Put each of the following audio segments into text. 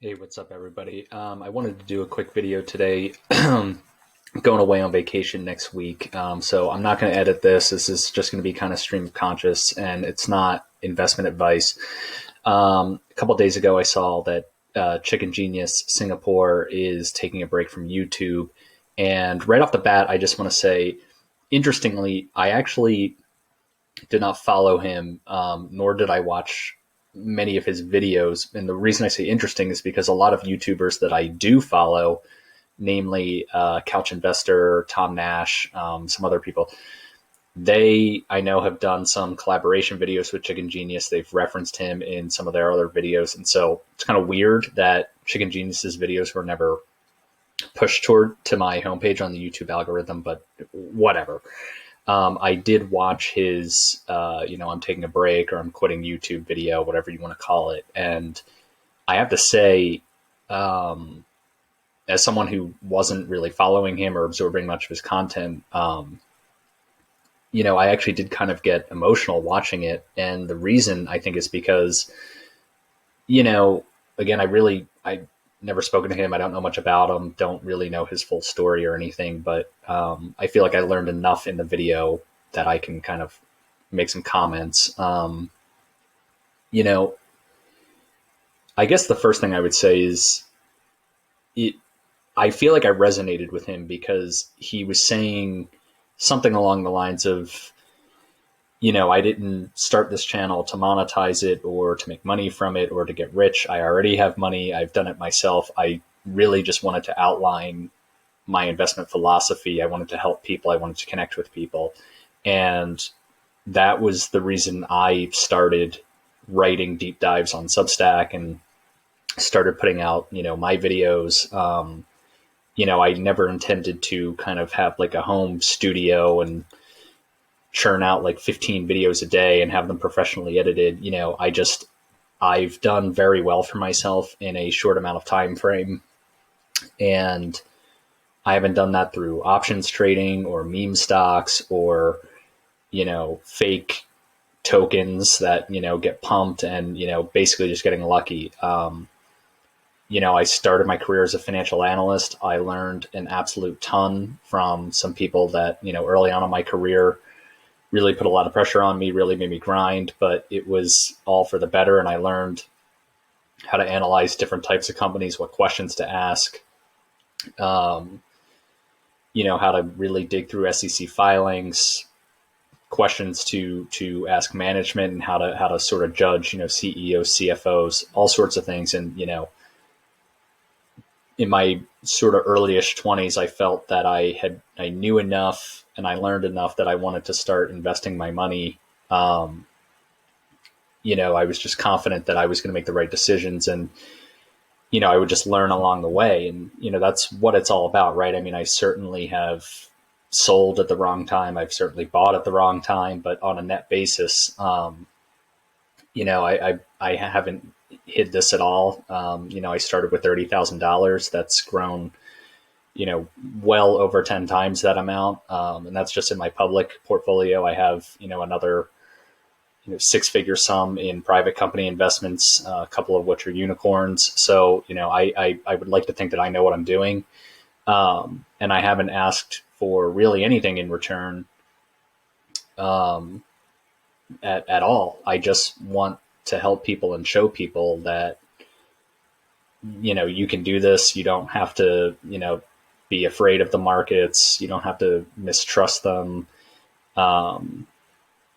Hey, what's up, everybody? I wanted to do a quick video today. Going away on vacation next week, so I'm not going to edit this. This is just going to be kind of stream of conscious, and it's not investment advice. A couple of days ago, I saw that Chicken Genius Singapore is taking a break from YouTube, and right off the bat, I just want to say, interestingly, I actually did not follow him, nor did I watch many of his videos. And the reason I say interesting is because a lot of YouTubers that I do follow, namely Couch Investor, Tom Nash, some other people, they I know have done some collaboration videos with Chicken Genius. They've referenced him in some of their other videos, and so it's kind of weird that Chicken Genius's videos were never pushed toward to my homepage on the YouTube algorithm. But whatever. I did watch his, I'm taking a break or I'm quitting YouTube video, whatever you want to call it. And I have to say, as someone who wasn't really following him or absorbing much of his content, I actually did kind of get emotional watching it. And the reason I think is because, again, I never spoken to him. I don't know much about him. Don't really know his full story or anything, but I feel like I learned enough in the video that I can kind of make some comments. You know, I guess the first thing I would say is it, I feel like I resonated with him because he was saying something along the lines of, I didn't start this channel to monetize it or to make money from it or to get rich. I already have money. I've done it myself. I really just wanted to outline my investment philosophy. I wanted to help people. I wanted to connect with people. And that was the reason I started writing deep dives on Substack and started putting out, my videos. I never intended to kind of have like a home studio and churn out like 15 videos a day and have them professionally edited. I've done very well for myself in a short amount of time frame. And I haven't done that through options trading or meme stocks or, fake tokens that, get pumped and, basically just getting lucky. I started my career as a financial analyst. I learned an absolute ton from some people that, early on in my career really put a lot of pressure on me, really made me grind, but it was all for the better. And I learned how to analyze different types of companies, what questions to ask, how to really dig through SEC filings, questions to ask management, and how to sort of judge, CEOs, CFOs, all sorts of things. And, in my sort of early-ish 20s, I felt that I knew enough and I learned enough that I wanted to start investing my money. I was just confident that I was going to make the right decisions, and, I would just learn along the way. And, that's what it's all about, right? I mean, I certainly have sold at the wrong time. I've certainly bought at the wrong time, but on a net basis, I haven't hid this at all. I started with $30,000. That's grown, well over 10 times that amount. And that's just in my public portfolio. I have, another, six-figure sum in private company investments, a couple of which are unicorns. So, I would like to think that I know what I'm doing. And I haven't asked for really anything in return at all. I just want to help people and show people that, you can do this. You don't have to, be afraid of the markets. You don't have to mistrust them.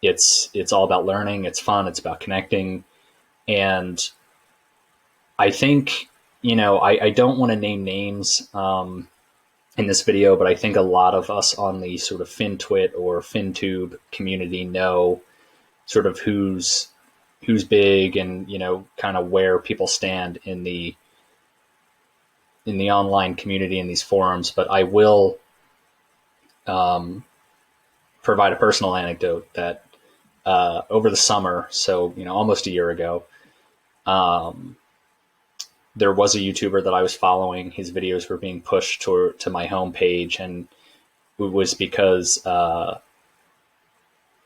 It's all about learning. It's fun. It's about connecting. And I think, I don't want to name names in this video, but I think a lot of us on the sort of FinTwit or FinTube community know sort of who's big and, kind of where people stand in the online community in these forums. But I will provide a personal anecdote that over the summer, so, almost a year ago, there was a YouTuber that I was following. His videos were being pushed to my homepage, and it was because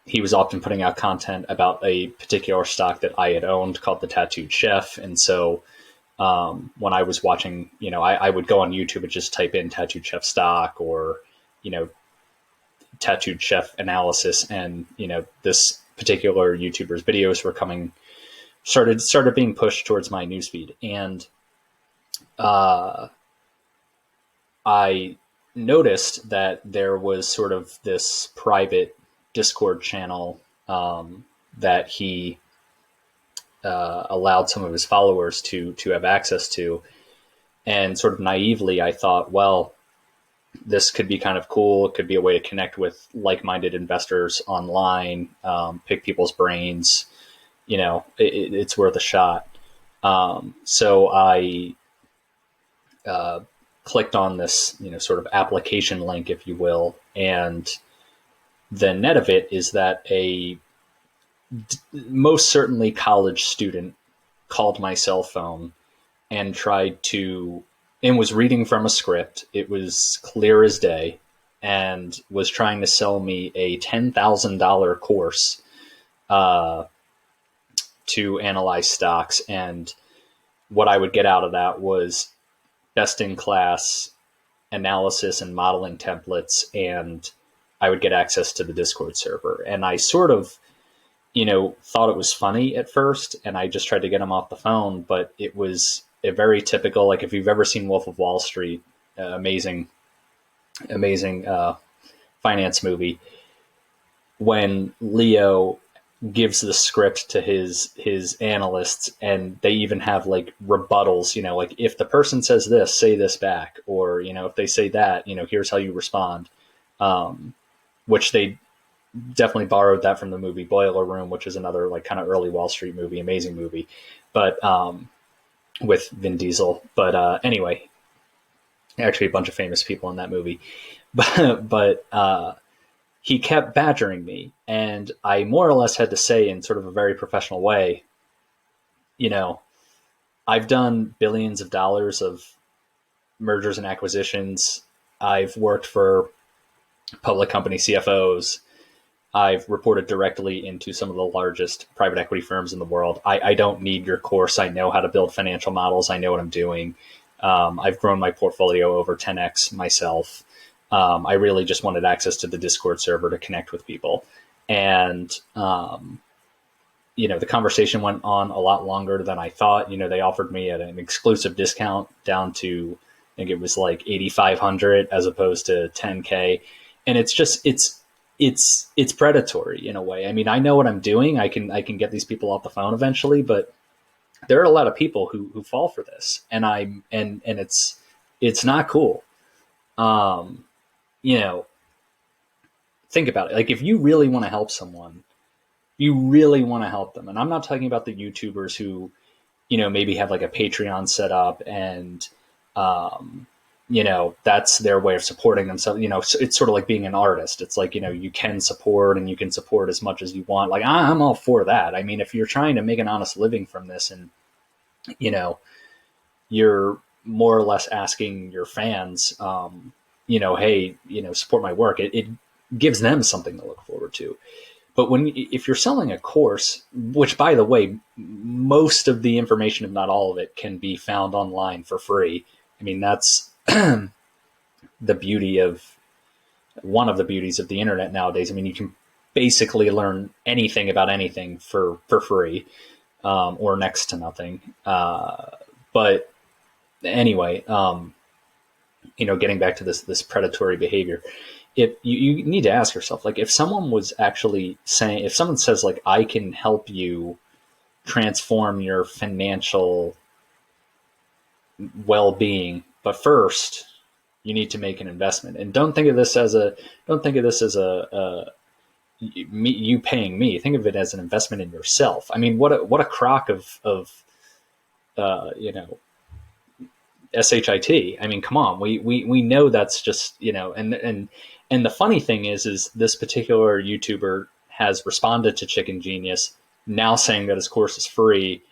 he was often putting out content about a particular stock that I had owned called the Tattooed Chef. And so, when I was watching, I would go on YouTube and just type in Tattooed Chef stock or, you know, Tattooed Chef analysis. And, this particular YouTuber's videos were started being pushed towards my newsfeed. And I noticed that there was sort of this private Discord channel that he allowed some of his followers to have access to. And sort of naively, I thought, well, this could be kind of cool. It could be a way to connect with like-minded investors online, pick people's brains. It's worth a shot. So I clicked on this, sort of application link, if you will. And the net of it is that a most certainly college student called my cell phone and was reading from a script. It was clear as day, and was trying to sell me a $10,000 course to analyze stocks. And what I would get out of that was best in class analysis and modeling templates, and I would get access to the Discord server. And I sort of, thought it was funny at first, and I just tried to get him off the phone, but it was a very typical, like if you've ever seen Wolf of Wall Street, amazing finance movie, when Leo gives the script to his analysts, and they even have like rebuttals, like if the person says this, say this back, or if they say that, here's how you respond, which they definitely borrowed that from the movie Boiler Room, which is another like kind of early Wall Street movie, amazing movie, but with Vin Diesel. But anyway, actually a bunch of famous people in that movie, but he kept badgering me, and I more or less had to say in sort of a very professional way, I've done billions of dollars of mergers and acquisitions. I've worked for public company CFOs. I've reported directly into some of the largest private equity firms in the world. I don't need your course. I know how to build financial models. I know what I'm doing. I've grown my portfolio over 10x myself. I really just wanted access to the Discord server to connect with people. And, the conversation went on a lot longer than I thought. They offered me an exclusive discount down to, I think it was like 8,500 as opposed to 10K. And it's predatory in a way. I mean, I know what I'm doing. I can get these people off the phone eventually, but there are a lot of people who fall for this, and it's not cool. Think about it. Like if you really want to help someone, you really want to help them. And I'm not talking about the YouTubers who, maybe have like a Patreon set up and, that's their way of supporting themselves. It's sort of like being an artist. It's like, you can support, and you can support as much as you want. Like I'm all for that. I mean, if you're trying to make an honest living from this, and, you're more or less asking your fans, hey, support my work. It gives them something to look forward to. But if you're selling a course, which by the way, most of the information, if not all of it, can be found online for free. I mean, that's one of the beauties of the internet nowadays. I mean, you can basically learn anything about anything for free, or next to nothing. But anyway, getting back to this predatory behavior, you need to ask yourself, like, if someone says like, I can help you transform your financial well-being, but first you need to make an investment. And don't think of this as you paying me. Think of it as an investment in yourself. I mean, what a crock of SHIT. I mean, come on, we know that's just, and the funny thing is this particular YouTuber has responded to Chicken Genius, now saying that his course is free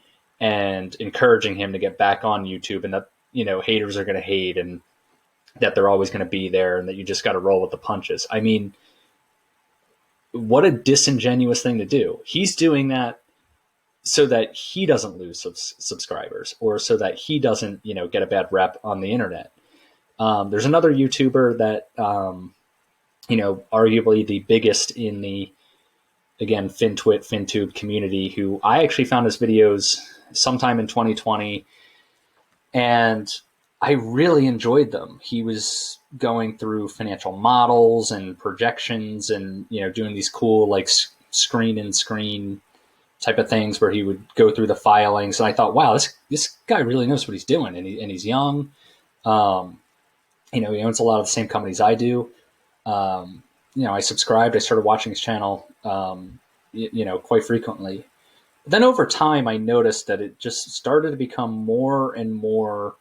and encouraging him to get back on YouTube, and that, haters are going to hate, and that they're always going to be there, and that you just got to roll with the punches. I mean, what a disingenuous thing to do. He's doing that so that he doesn't lose subscribers, or so that he doesn't, get a bad rep on the internet. There's another YouTuber that, arguably the biggest in the, again, FinTube community, who I actually found his videos sometime in 2020, and I really enjoyed them. He was going through financial models and projections and, doing these cool, like, screen and screen type of things where he would go through the filings. And I thought, wow, this guy really knows what he's doing. And he's young. He owns a lot of the same companies I do. I subscribed. I started watching his channel, quite frequently. But then over time, I noticed that it just started to become more and more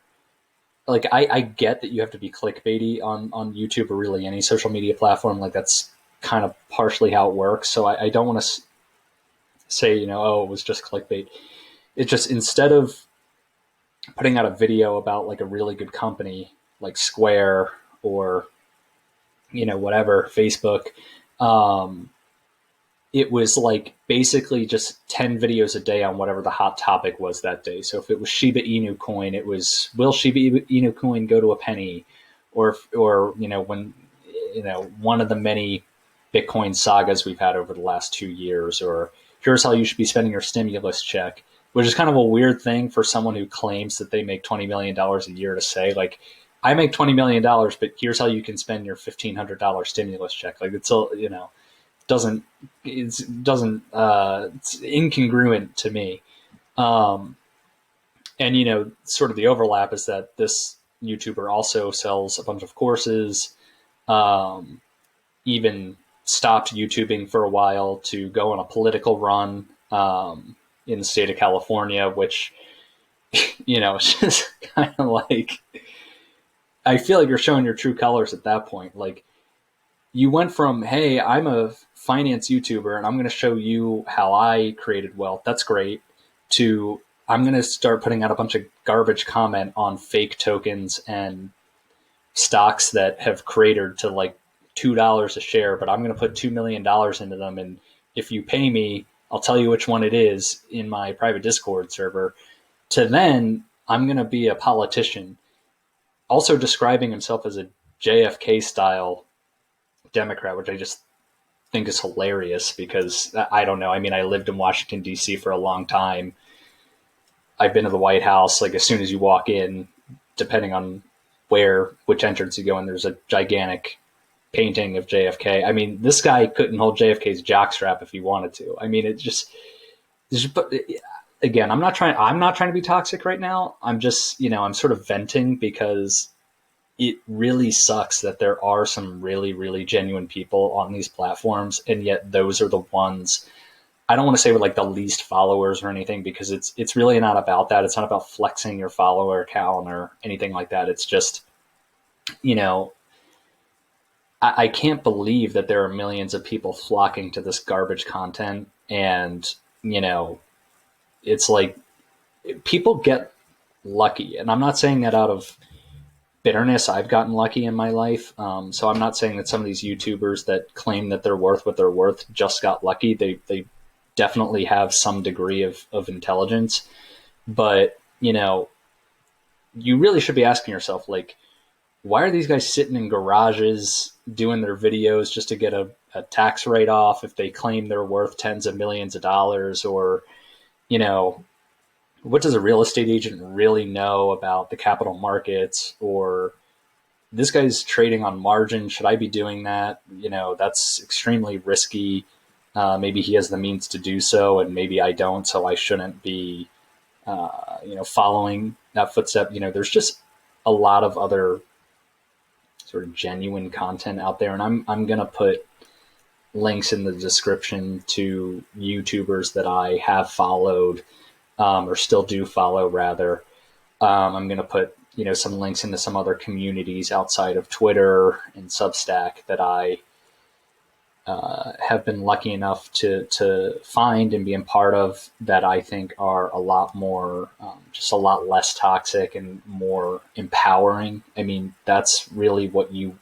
like, I get that you have to be clickbaity on YouTube or really any social media platform. Like, that's kind of partially how it works. So I don't want to say, oh, it was just clickbait. It just, instead of putting out a video about like a really good company like Square or, whatever, Facebook, it was like basically just 10 videos a day on whatever the hot topic was that day. So if it was Shiba Inu coin, it was, will Shiba Inu coin go to a penny? Or when, one of the many Bitcoin sagas we've had over the last 2 years, or here's how you should be spending your stimulus check, which is kind of a weird thing for someone who claims that they make $20 million a year to say, like, I make $20 million, but here's how you can spend your $1,500 stimulus check. Like, it's all, it's incongruent to me. And, sort of the overlap is that this YouTuber also sells a bunch of courses, even stopped YouTubing for a while to go on a political run in the state of California, which, it's just kind of like, I feel like you're showing your true colors at that point. Like, you went from, hey, I'm a finance YouTuber and I'm going to show you how I created wealth. That's great. To, I'm going to start putting out a bunch of garbage comment on fake tokens and stocks that have cratered to like $2 a share, but I'm going to put $2 million into them. And if you pay me, I'll tell you which one it is in my private Discord server. To then, I'm going to be a politician. Also describing himself as a JFK style Democrat, which I just think is hilarious because I don't know. I mean, I lived in Washington, D.C. for a long time. I've been to the White House. Like, as soon as you walk in, depending on which entrance you go in, there's a gigantic painting of JFK. I mean, this guy couldn't hold JFK's jockstrap if he wanted to. I mean, but again, I'm not trying to be toxic right now. I'm just, I'm sort of venting because it really sucks that there are some really, really genuine people on these platforms. And yet those are the ones, I don't want to say with like the least followers or anything, because it's really not about that. It's not about flexing your follower count or anything like that. It's just, I can't believe that there are millions of people flocking to this garbage content. And, it's like people get lucky. And I'm not saying that out of bitterness. I've gotten lucky in my life. So I'm not saying that some of these YouTubers that claim that they're worth what they're worth just got lucky. They definitely have some degree of intelligence. But, you really should be asking yourself, like, why are these guys sitting in garages doing their videos just to get a tax write-off if they claim they're worth tens of millions of dollars? Or, what does a real estate agent really know about the capital markets? Or this guy's trading on margin. Should I be doing that? That's extremely risky. Maybe he has the means to do so, and maybe I don't, so I shouldn't be, following that footstep. There's just a lot of other sort of genuine content out there. And I'm going to put links in the description to YouTubers that I have followed, or still do follow rather. I'm going to put, some links into some other communities outside of Twitter and Substack that I have been lucky enough to find and be a part of, that I think are a lot more, just a lot less toxic and more empowering. I mean, it's really what you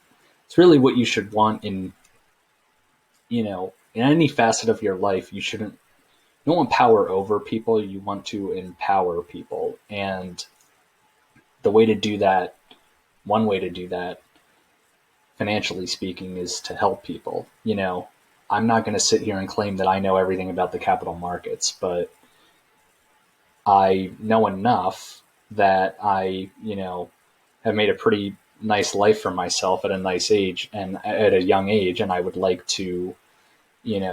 should want in any facet of your life. You shouldn't don't want power over people. You want to empower people. And the way to do that, one way to do that, financially speaking, is to help people. I'm not going to sit here and claim that I know everything about the capital markets, but I know enough that I have made a pretty nice life for myself at a nice age and at a young age. And I would like to,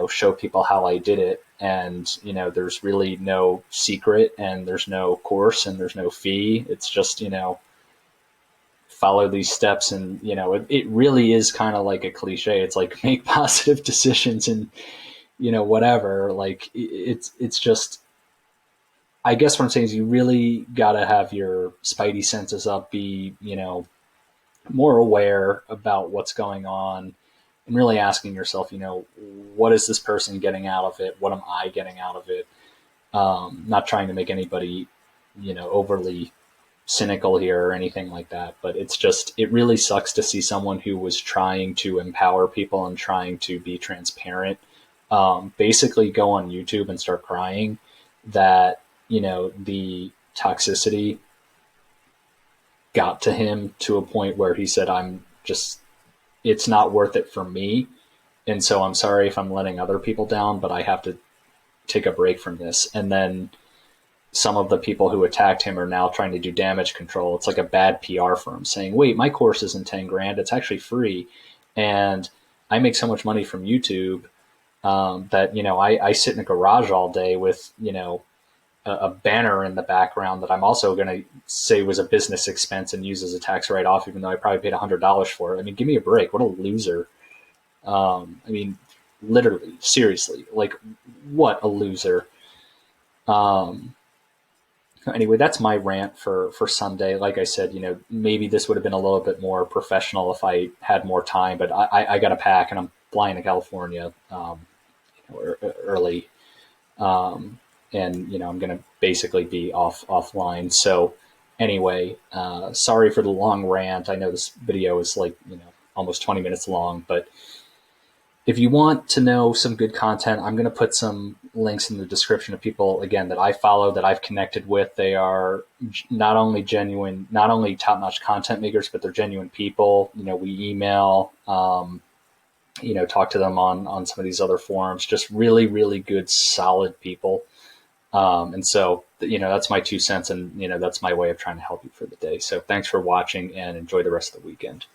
show people how I did it. And, there's really no secret and there's no course and there's no fee. It's just, follow these steps. And, it really is kind of like a cliche. It's like make positive decisions and, whatever. Like it's just, I guess what I'm saying is you really got to have your spidey senses up, be, more aware about what's going on and really asking yourself, what is this person getting out of it? What am I getting out of it? Not trying to make anybody, overly cynical here or anything like that, but it really sucks to see someone who was trying to empower people and trying to be transparent, basically go on YouTube and start crying that, the toxicity got to him to a point where he said, it's not worth it for me. And so I'm sorry if I'm letting other people down, but I have to take a break from this. And then some of the people who attacked him are now trying to do damage control. It's like a bad PR firm saying, wait, my course isn't 10 grand. It's actually free. And I make so much money from YouTube that, I sit in a garage all day with, a banner in the background that I'm also going to say was a business expense and use as a tax write-off, even though I probably paid $100 for it. I mean, give me a break. What a loser. I mean, literally, seriously, like what a loser. Anyway, that's my rant for Sunday. Like I said, maybe this would have been a little bit more professional if I had more time, but I got to pack and I'm flying to California early. And I'm going to basically be offline. So anyway, sorry for the long rant. I know this video is like, almost 20 minutes long, but if you want to know some good content, I'm going to put some links in the description of people, again, that I follow, that I've connected with. They are not only genuine, not only top-notch content makers, but they're genuine people. We email, talk to them on some of these other forums, just really, really good, solid people. And so, that's my 2 cents, and, that's my way of trying to help you for the day. So thanks for watching and enjoy the rest of the weekend.